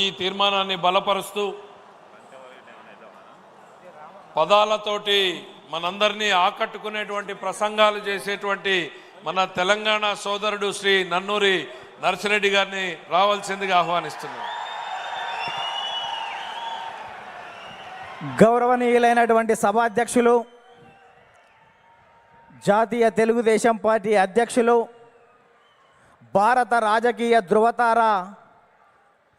ఈ తీర్మానాన్ని బలపరుస్తూ పదాలతోటి మనందరినీ ఆకట్టుకునేటువంటి ప్రసంగాలు చేసేటువంటి మన తెలంగాణ సోదరుడు శ్రీ నన్నూరి నర్సిరెడ్డి గారిని రావాల్సిందిగా ఆహ్వానిస్తున్నాం. గౌరవనీయులైనటువంటి సభాధ్యక్షులు, జాతీయ తెలుగుదేశం పార్టీ అధ్యక్షులు, భారత రాజకీయ ధృవతార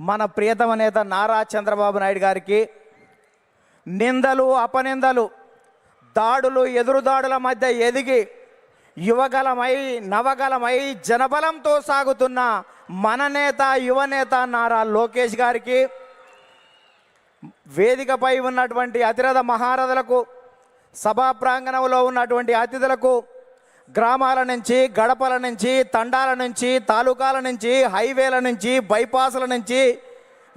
మన ప్రియతమ నేత నారా చంద్రబాబు నాయుడు గారికి నిందలు, అపనిందలు, దాడులు, ఎదురుదాడుల మధ్య ఎదిగి యువగలమై నవగలమై జనబలంతో సాగుతున్న మన నేత, యువనేత నారా లోకేష్ గారికి, వేదికపై ఉన్నటువంటి అతిరథ మహారథులకు, సభా ప్రాంగణంలో ఉన్నటువంటి అతిథులకు, గ్రామాల నుంచి, గడపల నుంచి, తండాల నుంచి, తాలూకాల నుంచి, హైవేల నుంచి, బైపాసుల నుంచి,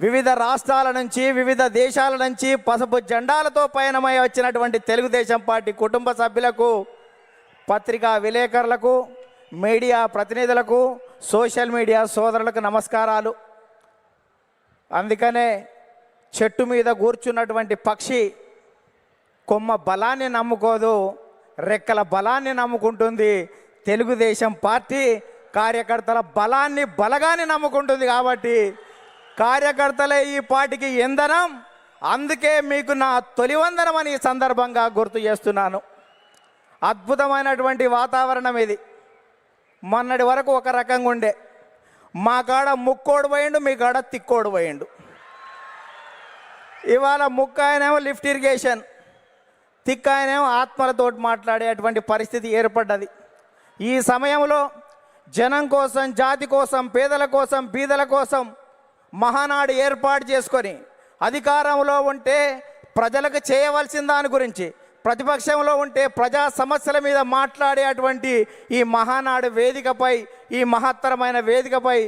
వివిధ రాష్ట్రాల నుంచి, వివిధ దేశాల నుంచి పసుపు జెండాలతో పయనమై వచ్చినటువంటి తెలుగుదేశం పార్టీ కుటుంబ సభ్యులకు, పత్రికా విలేకరులకు, మీడియా ప్రతినిధులకు, సోషల్ మీడియా సోదరులకు నమస్కారాలు. అందుకనే చెట్టు మీద కూర్చున్నటువంటి పక్షి కొమ్మ బలాన్ని నమ్ముకోదు, రెక్కల బలాన్ని నమ్ముకుంటుంది. తెలుగుదేశం పార్టీ కార్యకర్తల బలాన్ని, బలగాన్ని నమ్ముకుంటుంది. కాబట్టి కార్యకర్తలే ఈ పార్టీకి ఇంధనం. అందుకే మీకు నా తొలి వందనం అని ఈ సందర్భంగా గుర్తు చేస్తున్నాను. అద్భుతమైనటువంటి వాతావరణం ఇది. మొన్నటి వరకు ఒక రకంగా ఉండే, మా కాడ ముక్కోడు పోయిండు, మీ కాడ తిక్కోడు పోయిండు. ఇవాళ ముక్క ఆయనేమో లిఫ్ట్ ఇరిగేషన్, తిక్క ఆయనేమో ఆత్మలతోటి మాట్లాడేటువంటి పరిస్థితి ఏర్పడ్డది. ఈ సమయంలో జనం కోసం, జాతి కోసం, పేదల కోసం, బీదల కోసం మహానాడు ఏర్పాటు చేసుకొని అధికారంలో ఉంటే ప్రజలకు చేయవలసిన దాని గురించి, ప్రతిపక్షంలో ఉంటే ప్రజా సమస్యల మీద మాట్లాడేటువంటి ఈ మహానాడు వేదికపై, ఈ మహత్తరమైన వేదికపై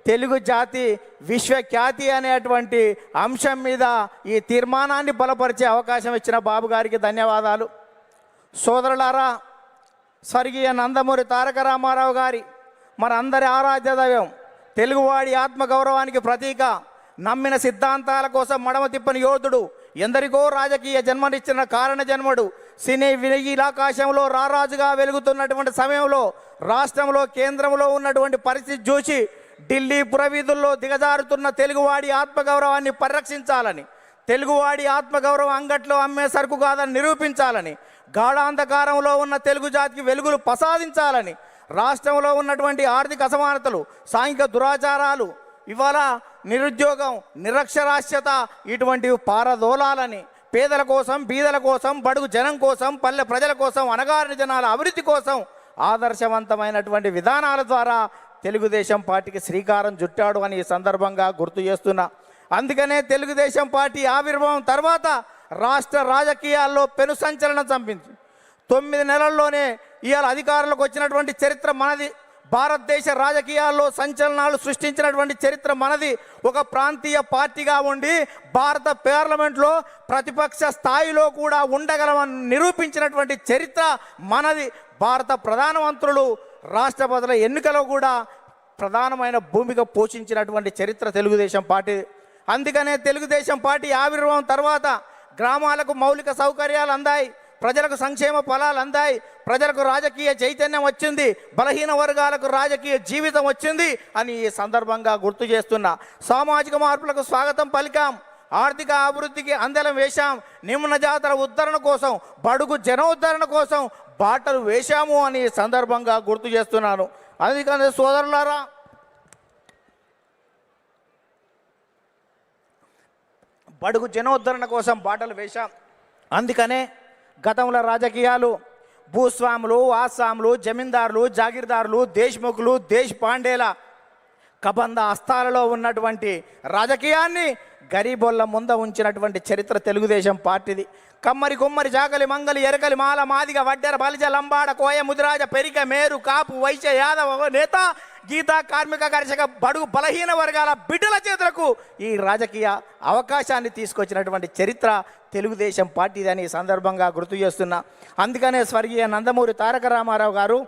తెలుగు జాతి విశ్వఖ్యాతి అనేటువంటి అంశం మీద ఈ తీర్మానాన్ని బలపరిచే అవకాశం ఇచ్చిన బాబు గారికి ధన్యవాదాలు. సోదరులారా, స్వర్గీయ నందమూరి తారక రామారావు గారి మనందరి ఆరాధ్య దైవం, తెలుగువాడి ఆత్మగౌరవానికి ప్రతీక, నమ్మిన సిద్ధాంతాల కోసం మడమ తిప్పని యోధుడు, ఎందరికో రాజకీయ జన్మనిచ్చిన కారణ జన్మడు, సినీ వినీలాకాశంలో రారాజుగా వెలుగుతున్నటువంటి సమయంలో రాష్ట్రంలో, కేంద్రంలో ఉన్నటువంటి పరిస్థితి చూసి ఢిల్లీ పురవీధుల్లో దిగజారుతున్న తెలుగువాడి ఆత్మగౌరవాన్ని పరిరక్షించాలని, తెలుగువాడి ఆత్మగౌరవం అంగట్లో అమ్మే సరుకు కాదని నిరూపించాలని, గాఢాంధకారంలో ఉన్న తెలుగు జాతికి వెలుగులు ప్రసాదించాలని, రాష్ట్రంలో ఉన్నటువంటి ఆర్థిక అసమానతలు, సాంఘిక దురాచారాలు, ఇవాళ నిరుద్యోగం, నిరక్షరాస్యత ఇటువంటివి పారదోలాలని, పేదల కోసం, బీదల కోసం, బడుగు జనం కోసం, పల్లె ప్రజల కోసం, అణగారిన జనాల అభివృద్ధి కోసం ఆదర్శవంతమైనటువంటి విధానాల ద్వారా తెలుగుదేశం పార్టీకి శ్రీకారం చుట్టాడు అని ఈ సందర్భంగా గుర్తు చేస్తున్నా. అందుకనే తెలుగుదేశం పార్టీ ఆవిర్భావం తర్వాత రాష్ట్ర రాజకీయాల్లో పెను సంచలనం చంపింది. 9 నెలల్లోనే ఇవాళ అధికారంలోకి వచ్చినటువంటి చరిత్ర మనది. భారతదేశ రాజకీయాల్లో సంచలనాలు సృష్టించినటువంటి చరిత్ర మనది. ఒక ప్రాంతీయ పార్టీగా ఉండి భారత పార్లమెంట్లో ప్రతిపక్ష స్థాయిలో కూడా ఉండగలమని నిరూపించినటువంటి చరిత్ర మనది. భారత ప్రధానమంత్రులు, రాష్ట్రపతుల ఎన్నికలో కూడా ప్రధానమైన భూమిక పోషించినటువంటి చరిత్ర తెలుగుదేశం పార్టీ. అందుకనే తెలుగుదేశం పార్టీ ఆవిర్భావం తర్వాత గ్రామాలకు మౌలిక సౌకర్యాలు అందాయి, ప్రజలకు సంక్షేమ ఫలాలు అందాయి, ప్రజలకు రాజకీయ చైతన్యం వచ్చింది, బలహీన వర్గాలకు రాజకీయ జీవితం వచ్చింది అని ఈ సందర్భంగా గుర్తు చేస్తున్నా. సామాజిక మార్పులకు స్వాగతం పలికాం, ఆర్థిక అభివృద్ధికి అందలం వేశాం, నిమ్న జాతుల ఉద్ధరణ కోసం, బడుగు జనోద్ధరణ కోసం బాటలు వేశాము అని ఈ సందర్భంగా గుర్తు చేస్తున్నాను. అందుకని సోదరులారా, బడుగు జనోద్ధరణ కోసం బాటలు వేశాం. అందుకనే గతంలో రాజకీయాలు భూస్వాములు, ఆసాములు, జమీందారులు, జాగీర్దారులు, దేశ్ముఖులు, దేశ్ పాండేల కబంధ హస్తాలలో ఉన్నటువంటి రాజకీయాన్ని గరీబోళ్ళ ముంద ఉంచినటువంటి చరిత్ర తెలుగుదేశం పార్టీది. కమ్మరి, కుమ్మరి, జాగలి, మంగలి, ఎరకలి, మాల, మాదిగ, వడ్డెర, బలిజ, లంబాడ, కోయ, ముదిరాజ, పెరిక, మేరు, కాపు, వైశ్య, యాదవ నేత, గీత, కార్మిక, కర్షక, బడుగు బలహీన వర్గాల బిడ్డల చేతులకు ఈ రాజకీయ అవకాశాన్ని తీసుకొచ్చినటువంటి చరిత్ర తెలుగుదేశం పార్టీదని ఈ సందర్భంగా గుర్తు చేస్తున్నా. అందుకనే స్వర్గీయ నందమూరి తారక రామారావు గారు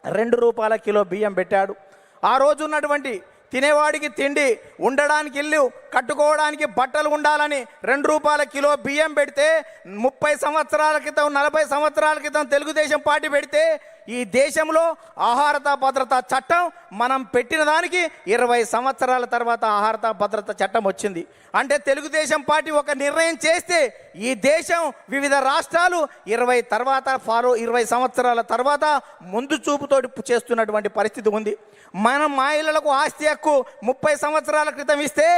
2 రూపాయల కిలో బియ్యం పెట్టాడు. ఆ రోజు ఉన్నటువంటి తినేవాడికి తిండి, ఉండడానికి ఇల్లు, కట్టుకోవడానికి బట్టలు ఉండాలని 2 రూపాయల కిలో బియ్యం పెడితే 30 సంవత్సరాల క్రితం 40 సంవత్సరాల క్రితం తెలుగుదేశం పార్టీ పెడితే ఈ దేశంలో ఆహార భద్రత చట్టం మనం పెట్టిన దానికి 20 సంవత్సరాల తర్వాత ఆహార భద్రత చట్టం వచ్చింది. అంటే తెలుగుదేశం పార్టీ ఒక నిర్ణయం చేస్తే ఈ దేశం వివిధ రాష్ట్రాలు 20 సంవత్సరాల తర్వాత ముందు చూపుతోటి చేస్తున్నటువంటి పరిస్థితి ఉంది. మనం మహిళలకు ఆస్తి హక్కు 30 సంవత్సరాల క్రితం ఇస్తే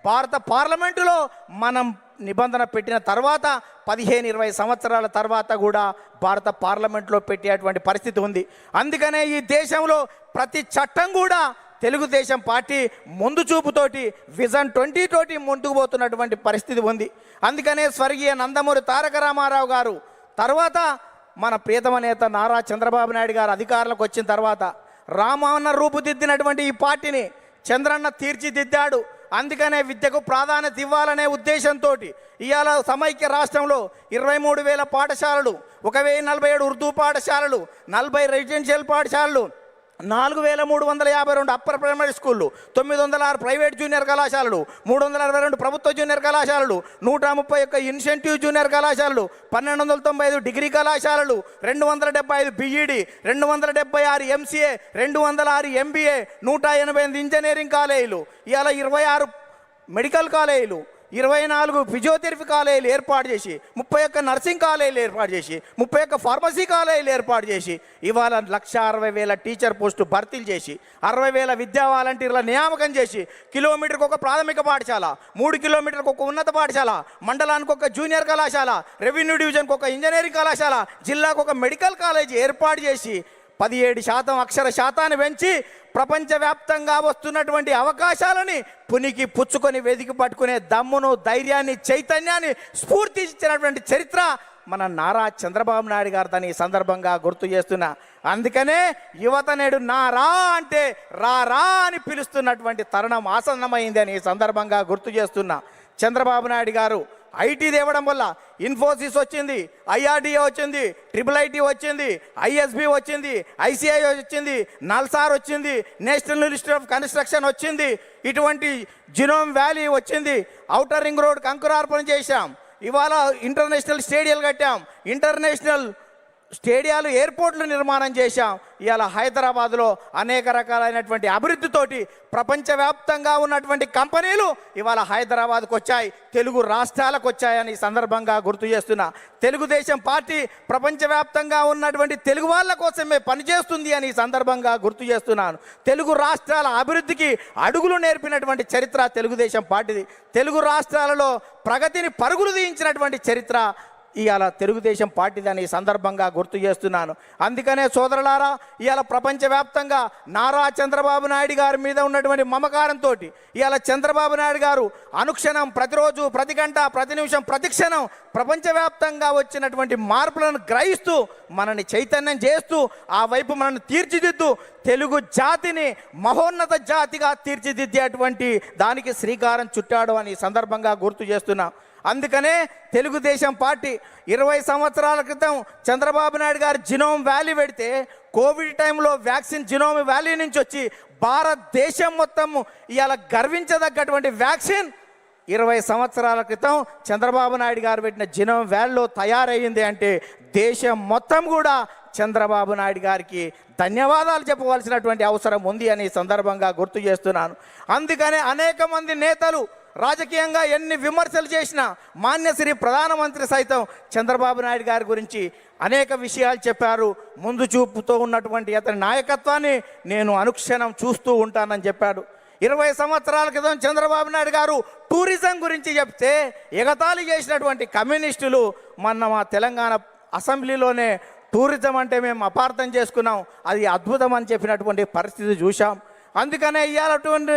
భారత పార్లమెంటులో మనం నిబంధన పెట్టిన తర్వాత 15-20 సంవత్సరాల తర్వాత కూడా భారత పార్లమెంట్లో పెట్టేటువంటి పరిస్థితి ఉంది. అందుకనే ఈ దేశంలో ప్రతి చట్టం కూడా తెలుగుదేశం పార్టీ ముందు చూపుతోటి విజన్ 20 తోటి ముందుకు పోతున్నటువంటి పరిస్థితి ఉంది. అందుకనే స్వర్గీయ నందమూరి తారక రామారావు గారు తర్వాత మన ప్రియతమ నేత నారా చంద్రబాబు నాయుడు గారు అధికారంలోకి వచ్చిన తర్వాత రామన్న రూపుదిద్దినటువంటి ఈ పార్టీని చంద్రన్న తీర్చిదిద్దాడు. అందుకనే విద్యకు ప్రాధాన్యత ఇవ్వాలనే ఉద్దేశంతో ఇవాళ సమైక్య రాష్ట్రంలో 23,000 పాఠశాలలు, 1,047 ఉర్దూ పాఠశాలలు, 40 రెసిడెన్షియల్ పాఠశాలలు, 4,352 అప్పర్ ప్రైమరీ స్కూళ్ళు, 906 ప్రైవేట్ జూనియర్ కళాశాలలు, 362 ప్రభుత్వ జూనియర్ కళాశాలలు, 131 ఇన్సెంటివ్ జూనియర్ కళాశాలలు, 1,295 డిగ్రీ కళాశాలలు, 275 బీఈడి, 276 ఎంసీఏ, 206 ఎంబీఏ, 188 ఇంజనీరింగ్ కాలేజీలు, ఇవాళ 26 మెడికల్ కాలేజీలు, 24 ఫిజియోథెరపీ కాలేజీలు ఏర్పాటు చేసి, 31 నర్సింగ్ కాలేజీలు ఏర్పాటు చేసి, 31 ఫార్మసీ కాలేజీలు ఏర్పాటు చేసి ఇవాళ 1,60,000 టీచర్ పోస్టు భర్తీలు చేసి, 60,000 విద్యా వాలంటీర్ల నియామకం చేసి, కిలోమీటర్కి ఒక ప్రాథమిక పాఠశాల, 3 కిలోమీటర్కి ఒక ఉన్నత పాఠశాల, మండలానికి ఒక జూనియర్ కళాశాల, రెవెన్యూ డివిజన్కి ఒక ఇంజనీరింగ్ కళాశాల, జిల్లాకు ఒక మెడికల్ కాలేజీ ఏర్పాటు చేసి 17% అక్షర శాతాన్ని పెంచి ప్రపంచవ్యాప్తంగా వస్తున్నటువంటి అవకాశాలని పునికి పుచ్చుకొని వెతికి పట్టుకునే దమ్మును, ధైర్యాన్ని, చైతన్యాన్ని, స్ఫూర్తి ఇచ్చినటువంటి చరిత్ర మన నారా చంద్రబాబు నాయుడు గారు తన ఈ సందర్భంగా గుర్తు చేస్తున్నా. అందుకనే యువత నేడు నారా అంటే రా అని పిలుస్తున్నటువంటి తరుణం ఆసన్నమైంది అని ఈ సందర్భంగా గుర్తు చేస్తున్నా. చంద్రబాబు నాయుడు గారు ఐటీ తేవడం వల్ల ఇన్ఫోసిస్ వచ్చింది, ఐఆర్డిఏ వచ్చింది, IIIT వచ్చింది, ఐఎస్బి వచ్చింది, ఐసిఐ వచ్చింది, నల్సార్ వచ్చింది, నేషనల్ ఇన్స్టిట్యూట్ ఆఫ్ కన్స్ట్రక్షన్ వచ్చింది, ఇటువంటి జినోమ్ వ్యాలీ వచ్చింది, ఔటర్ రింగ్ రోడ్ అంకురార్పణ చేశాం, ఇవాళ ఇంటర్నేషనల్ స్టేడియాలు కట్టాం, ఇంటర్నేషనల్ స్టేడియాలు, ఎయిర్పోర్ట్లు నిర్మాణం చేశాం. ఇవాళ హైదరాబాద్లో అనేక రకాలైనటువంటి అభివృద్ధితోటి ప్రపంచవ్యాప్తంగా ఉన్నటువంటి కంపెనీలు ఇవాళ హైదరాబాద్కు వచ్చాయి, తెలుగు రాష్ట్రాలకు వచ్చాయని ఈ సందర్భంగా గుర్తు చేస్తున్నా. తెలుగుదేశం పార్టీ ప్రపంచవ్యాప్తంగా ఉన్నటువంటి తెలుగు వాళ్ళ కోసమే పనిచేస్తుంది అని ఈ సందర్భంగా గుర్తు చేస్తున్నాను. తెలుగు రాష్ట్రాల అభివృద్ధికి అడుగులు నేర్పినటువంటి చరిత్ర తెలుగుదేశం పార్టీది. తెలుగు రాష్ట్రాలలో ప్రగతిని పరుగులు తీయించినటువంటి చరిత్ర ఇవాళ తెలుగుదేశం పార్టీదని ఈ సందర్భంగా గుర్తు చేస్తున్నాను. అందుకనే సోదరులారా, ఇవాళ ప్రపంచవ్యాప్తంగా నారా చంద్రబాబు నాయుడు గారి మీద ఉన్నటువంటి మమకారంతో ఇవాళ చంద్రబాబు నాయుడు గారు అనుక్షణం, ప్రతిరోజు, ప్రతి గంట, ప్రతి నిమిషం, ప్రతి క్షణం ప్రపంచవ్యాప్తంగా వచ్చినటువంటి మార్పులను గ్రహిస్తూ మనని చైతన్యం చేస్తూ ఆ వైపు మనల్ని తీర్చిదిద్దు తెలుగు జాతిని మహోన్నత జాతిగా తీర్చిదిద్దేటువంటి దానికి శ్రీకారం చుట్టాడు అని ఈ సందర్భంగా గుర్తు చేస్తున్నాం. అందుకనే తెలుగుదేశం పార్టీ 20 సంవత్సరాల క్రితం చంద్రబాబు నాయుడు గారు జినోమ్ వ్యాలీ పెడితే కోవిడ్ టైంలో వ్యాక్సిన్ జినోమ్ వ్యాలీ నుంచి వచ్చి భారతదేశం మొత్తం ఇవాళ గర్వించదగ్గటువంటి వ్యాక్సిన్ 20 సంవత్సరాల క్రితం చంద్రబాబు నాయుడు గారు పెట్టిన జినోమ్ వ్యాలీలో తయారయ్యింది అంటే దేశం మొత్తం కూడా చంద్రబాబు నాయుడు గారికి ధన్యవాదాలు చెప్పవలసినటువంటి అవసరం ఉంది అని సందర్భంగా గుర్తు చేస్తున్నాను. అందుకనే అనేక మంది నేతలు రాజకీయంగా ఎన్ని విమర్శలు చేసినా మాన్యశ్రీ ప్రధానమంత్రి సైతం చంద్రబాబు నాయుడు గారి గురించి అనేక విషయాలు చెప్పారు. ముందు చూపుతో ఉన్నటువంటి అతని నాయకత్వాన్ని నేను అనుక్షణం చూస్తూ ఉంటానని చెప్పాడు. 20 సంవత్సరాల క్రితం చంద్రబాబు నాయుడు గారు టూరిజం గురించి చెప్తే ఎగతాళి చేసినటువంటి కమ్యూనిస్టులు మొన్న మా తెలంగాణ అసెంబ్లీలోనే టూరిజం అంటే మేము అపార్థం చేసుకున్నాం, అది అద్భుతం అని చెప్పినటువంటి పరిస్థితి చూసాం. అందుకనే ఇవాళటువంటి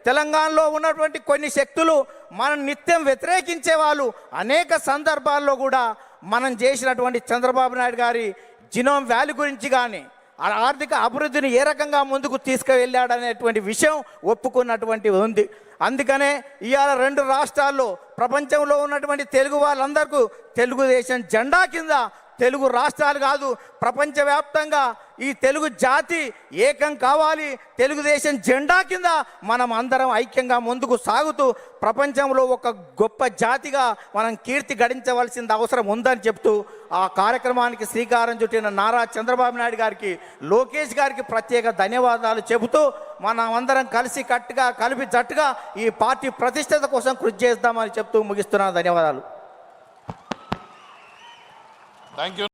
తెలంగాణలో ఉన్నటువంటి కొన్ని శక్తులు మనం నిత్యం వ్యతిరేకించే వాళ్ళు అనేక సందర్భాల్లో కూడా మనం చేసినటువంటి చంద్రబాబు నాయుడు గారి జినోమ్ వ్యాలీ గురించి కానీ ఆర్థిక అభివృద్ధిని ఏ రకంగా ముందుకు తీసుకువెళ్ళాడనేటువంటి విషయం ఒప్పుకున్నటువంటి ఉంది. అందుకనే ఇవాళ 2 రాష్ట్రాల్లో ప్రపంచంలో ఉన్నటువంటి తెలుగు వాళ్ళందరికీ తెలుగుదేశం జెండా కింద తెలుగు రాష్ట్రాలు కాదు, ప్రపంచవ్యాప్తంగా ఈ తెలుగు జాతి ఏకం కావాలి. తెలుగుదేశం జెండా కింద మనం అందరం ఐక్యంగా ముందుకు సాగుతూ ప్రపంచంలో ఒక గొప్ప జాతిగా మనం కీర్తి గడించవలసిన అవసరం ఉందని చెప్తూ ఆ కార్యక్రమానికి శ్రీకారం చుట్టిన నారా చంద్రబాబు నాయుడు గారికి, లోకేష్ గారికి ప్రత్యేక ధన్యవాదాలు చెబుతూ మనం అందరం కలిసి కట్టుగా కలిపి జట్టుగా ఈ పార్టీ ప్రతిష్టత కోసం కృషి చేద్దామని చెప్తూ ముగిస్తున్నాను. ధన్యవాదాలు. Thank you.